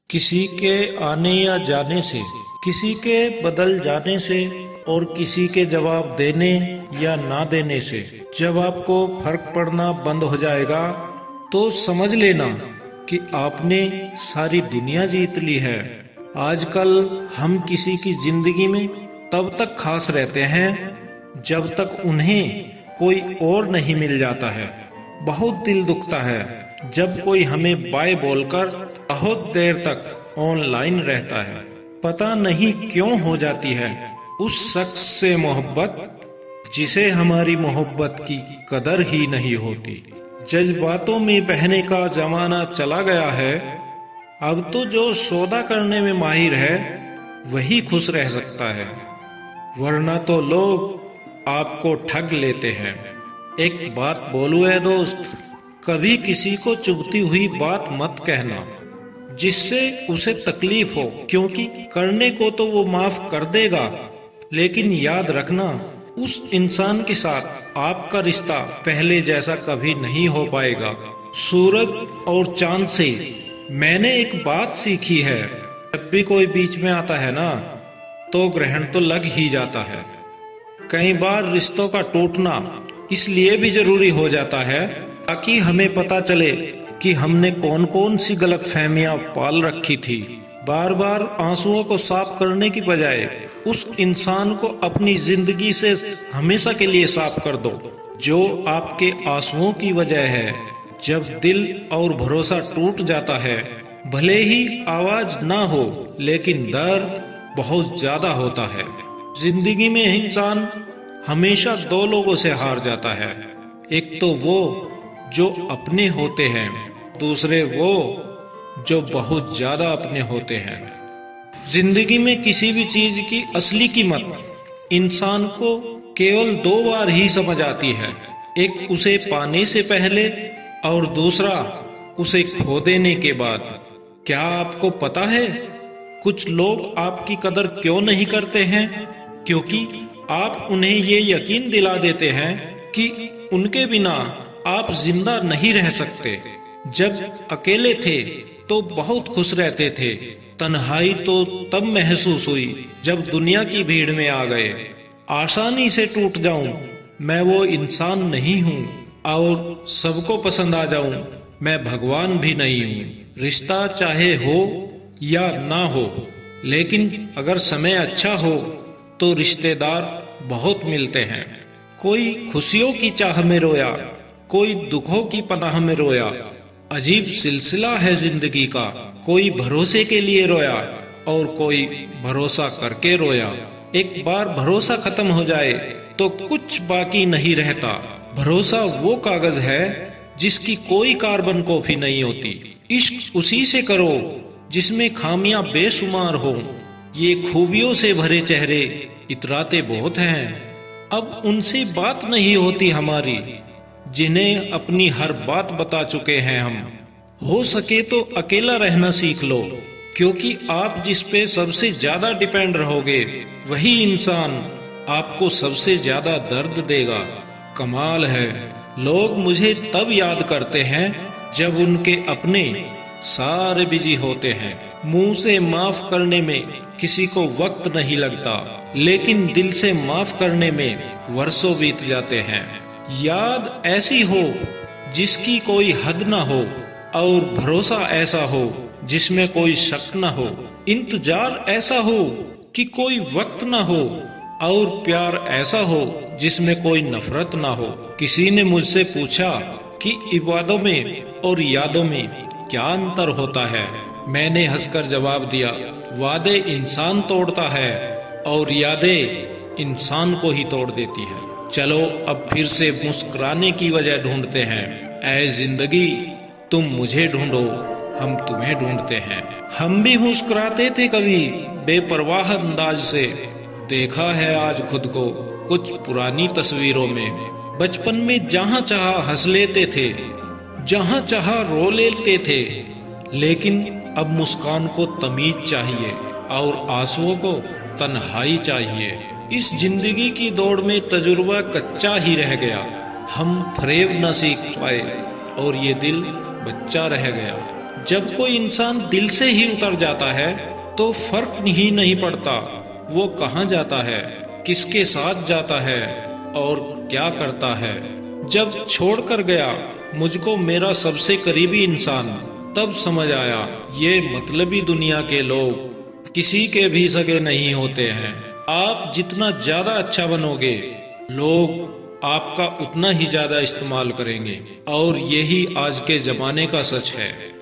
किसी के आने या जाने से, किसी के बदल जाने से और किसी के जवाब देने या ना देने से जब आपको फर्क पड़ना बंद हो जाएगा तो समझ लेना कि आपने सारी दुनिया जीत ली है। आजकल हम किसी की जिंदगी में तब तक खास रहते हैं जब तक उन्हें कोई और नहीं मिल जाता है। बहुत दिल दुखता है जब कोई हमें बाय बोलकर बहुत देर तक ऑनलाइन रहता है। पता नहीं क्यों हो जाती है उस शख्स से मोहब्बत जिसे हमारी मोहब्बत की कदर ही नहीं होती। जज्बातों में बहने का जमाना चला गया है। अब तो जो सौदा करने में माहिर है वही खुश रह सकता है, वरना तो लोग आपको ठग लेते हैं। एक बात बोलूं है दोस्त, कभी किसी को चुभती हुई बात मत कहना जिससे उसे तकलीफ हो, क्योंकि करने को तो वो माफ कर देगा, लेकिन याद रखना उस इंसान के साथ आपका रिश्ता पहले जैसा कभी नहीं हो पाएगा। सूरज और चांद से मैंने एक बात सीखी है, जब भी कोई बीच में आता है ना तो ग्रहण तो लग ही जाता है। कई बार रिश्तों का टूटना इसलिए भी जरूरी हो जाता है ताकि हमें पता चले कि हमने कौन कौन सी गलतफहमियां पाल रखी थी। बार बार आंसुओं को साफ करने की बजाय उस इंसान को अपनी जिंदगी से हमेशा के लिए साफ कर दो जो आपके आंसुओं की वजह है। जब दिल और भरोसा टूट जाता है, भले ही आवाज ना हो लेकिन दर्द बहुत ज्यादा होता है। जिंदगी में इंसान हमेशा दो लोगों से हार जाता है, एक तो वो जो अपने होते हैं, दूसरे वो जो बहुत ज्यादा अपने होते हैं। जिंदगी में किसी भी चीज की असली कीमत इंसान को केवल दो बार ही समझ आती है, एक उसे पाने से पहले और दूसरा उसे खो देने के बाद। क्या आपको पता है कुछ लोग आपकी कदर क्यों नहीं करते हैं? क्योंकि आप उन्हें ये यकीन दिला देते हैं कि उनके बिना आप जिंदा नहीं रह सकते। जब अकेले थे तो बहुत खुश रहते थे, तन्हाई तो तब महसूस हुई जब दुनिया की भीड़ में आ गए। आसानी से टूट जाऊं मैं वो इंसान नहीं हूँ, और सबको पसंद आ जाऊं मैं भगवान भी नहीं हूँ। रिश्ता चाहे हो या ना हो, लेकिन अगर समय अच्छा हो तो रिश्तेदार बहुत मिलते हैं। कोई खुशियों की चाह में रोया, कोई दुखों की पनाह में रोया। अजीब सिलसिला है जिंदगी का, कोई भरोसे के लिए रोया और कोई भरोसा करके रोया। एक बार भरोसा खत्म हो जाए तो कुछ बाकी नहीं रहता। भरोसा वो कागज है जिसकी कोई कार्बन कॉपी नहीं होती। इश्क उसी से करो जिसमें खामियां बेशुमार हो। ये खूबियों से भरे चेहरे इतराते बहुत हैं, अब उनसे बात नहीं होती हमारी जिन्हें अपनी हर बात बता चुके हैं हम। हो सके तो अकेला रहना सीख लो, क्योंकि आप जिस पे सबसे ज्यादा डिपेंड रहोगे वही इंसान आपको सबसे ज्यादा दर्द देगा। कमाल है, लोग मुझे तब याद करते हैं जब उनके अपने सारे बिजी होते हैं। मुंह से माफ करने में किसी को वक्त नहीं लगता, लेकिन दिल से माफ करने में वर्षों बीत जाते हैं। याद ऐसी हो जिसकी कोई हद ना हो, और भरोसा ऐसा हो जिसमें कोई शक ना हो। इंतजार ऐसा हो कि कोई वक्त ना हो, और प्यार ऐसा हो जिसमें कोई नफरत ना हो। किसी ने मुझसे पूछा कि इबादतों में और यादों में क्या अंतर होता है। मैंने हंसकर जवाब दिया, वादे इंसान तोड़ता है और यादें इंसान को ही तोड़ देती है। चलो अब फिर से मुस्कुराने की वजह ढूंढते हैं। ऐ जिंदगी तुम मुझे ढूंढो, हम तुम्हें ढूंढते हैं। हम भी मुस्कुराते थे कभी बेपरवाह अंदाज से, देखा है आज खुद को कुछ पुरानी तस्वीरों में। बचपन में जहाँ चाहा हंस लेते थे, जहाँ चाहा रो लेते थे, लेकिन अब मुस्कान को तमीज चाहिए और आंसुओं को तन्हाई चाहिए। इस जिंदगी की दौड़ में तजुर्बा कच्चा ही रह गया, हम फरेब न सीख पाए और ये दिल बच्चा रह गया। जब कोई इंसान दिल से ही उतर जाता है तो फर्क ही नहीं पड़ता वो कहाँ जाता है, किसके साथ जाता है और क्या करता है। जब छोड़कर गया मुझको मेरा सबसे करीबी इंसान, तब समझ आया ये मतलबी दुनिया के लोग किसी के भी सगे नहीं होते हैं। आप जितना ज्यादा अच्छा बनोगे लोग आपका उतना ही ज्यादा इस्तेमाल करेंगे, और यही आज के जमाने का सच है।